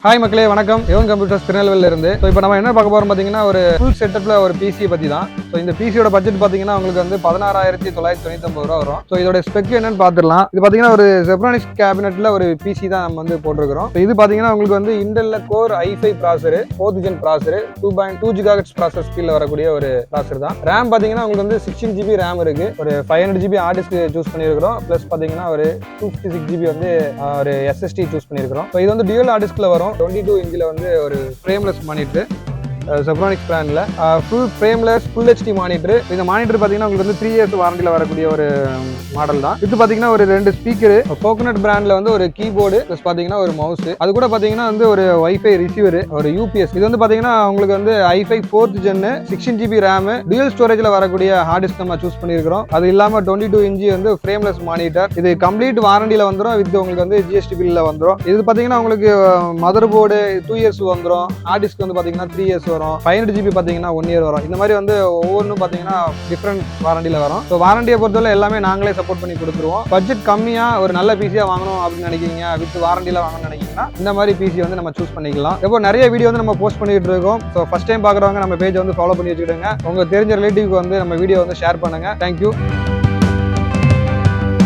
Hi மக்களே வணக்கம். எவன் கம்ப்யூட்டர்ஸ் திருநெல்வேலியில இருந்து. இப்போ நம்ம என்ன பார்க்க போறோம் பார்த்தீங்கன்னா, ஒரு ஃபுல் செட்டப்ல ஒரு பிசி பத்தி தான். ஸோ இந்த பிசியோட பட்ஜெட் பார்த்தீங்கன்னா உங்களுக்கு வந்து 16,999 ரூபா வரும். ஸோ இதோட ஸ்பெக் என்னன்னு பார்த்துடலாம். இது பார்த்தீங்கன்னா ஒரு செப்ரானிக்ஸ் கேபினெட்ல ஒரு பிசி தான் நம்ம வந்து போட்டிருக்கிறோம். இது பார்த்தீங்கன்னா உங்களுக்கு வந்து இன்டெல்ல கோர் i5 ப்ராசர் 4th ஜென் ப்ராசர் 2.2 GHz ப்ராசஸ் ஸ்பீட்ல வரக்கூடிய ஒரு ப்ராசர் தான். ரேம் பார்த்தீங்கன்னா உங்களுக்கு வந்து 16 GB ரேம் இருக்கு. ஒரு 500 GB ஹார்ட் டிஸ்க் சூஸ் பண்ணியிருக்கிறோம். ப்ளஸ் பார்த்தீங்கன்னா ஒரு 256 GB வந்து ஒரு SSD சூஸ் பண்ணியிருக்கிறோம். ஸோ இது வந்து டியூல் ஹார்ட் டிஸ்க்ல வரும். 22 இன்ச்சில் வந்து ஒரு ஃப்ரேம்லெஸ் மானிட்டர் செப்ரானிக்ஸ் பிராண்ட்ல full frameless full HD monitor. இந்த மானிட்டர் பார்த்தீங்கன்னா உங்களுக்கு வந்து 3 இயர்ஸ் வாரண்டியில் வரக்கூடிய ஒரு மாடல் தான். இது பார்த்தீங்கன்னா ஒரு 2 ஸ்பீக்கர், கோகனட் பிராண்ட்ல வந்து ஒரு கீபோர்டு, ப்ளஸ் பார்த்தீங்கன்னா ஒரு மவுஸ், அது கூட பார்த்தீங்கன்னா வந்து ஒரு வைஃபை ரிசீவர், ஒரு UPS. இது வந்து பார்த்தீங்கன்னா உங்களுக்கு வந்து i5 4th gen 16 GB RAM dual ஸ்டோரேஜ்ல வரக்கூடிய ஹார்ட் டிஸ்க் நம்ம சூஸ் பண்ணியிருக்கிறோம். அது இல்லாமல் 22 இன்ச்சு வந்து ஃப்ரேம்லெஸ் மானிட்டர். இது கம்ப்ளீட் வாரண்டியில் வந்துடும். வித் உங்களுக்கு வந்து GST பில்ல வந்துடும். இது பார்த்தீங்கன்னா உங்களுக்கு மதர் போர்டு 2 இயர்ஸ் வந்துடும். ஹார்ட் டிஸ்க் வந்து பார்த்தீங்கன்னா 3 இயர்ஸ் வரும். 500 GB பார்த்தீங்கன்னா 1 இயர் வரும். இந்த மாதிரி வந்து ஒவ்வொன்றும் பார்த்தீங்கன்னா டிஃப்ரெண்ட் வாரண்டியில் வரும். ஸோ வாரண்டியை பொறுத்தவரை எல்லாமே நாங்களே சப்போர்ட் பண்ணி கொடுத்துருவோம். பட்ஜெட் கம்மியாக ஒரு நல்ல பிசியா வாங்கணும் அப்படின்னு நினைக்கிறீங்க, வித் வாரண்டியில் வாங்கணும்னு நினைக்கிறீங்கன்னா இந்த மாதிரி பிசி வந்து நம்ம சூஸ் பண்ணிக்கலாம். இப்போ நிறைய வீடியோ வந்து நம்ம போஸ்ட் பண்ணிட்டு இருக்கோம். ஸோ ஃபர்ஸ்ட் டைம் பார்க்குறவங்க நம்ம பேஜை வந்து ஃபாலோ பண்ணி வச்சுக்கிடுங்க. உங்களுக்கு தெரிஞ்ச ரிலேட்டிவ்க்கு வந்து நம்ம வீடியோ வந்து ஷேர் பண்ணுங்க. தேங்க்யூ.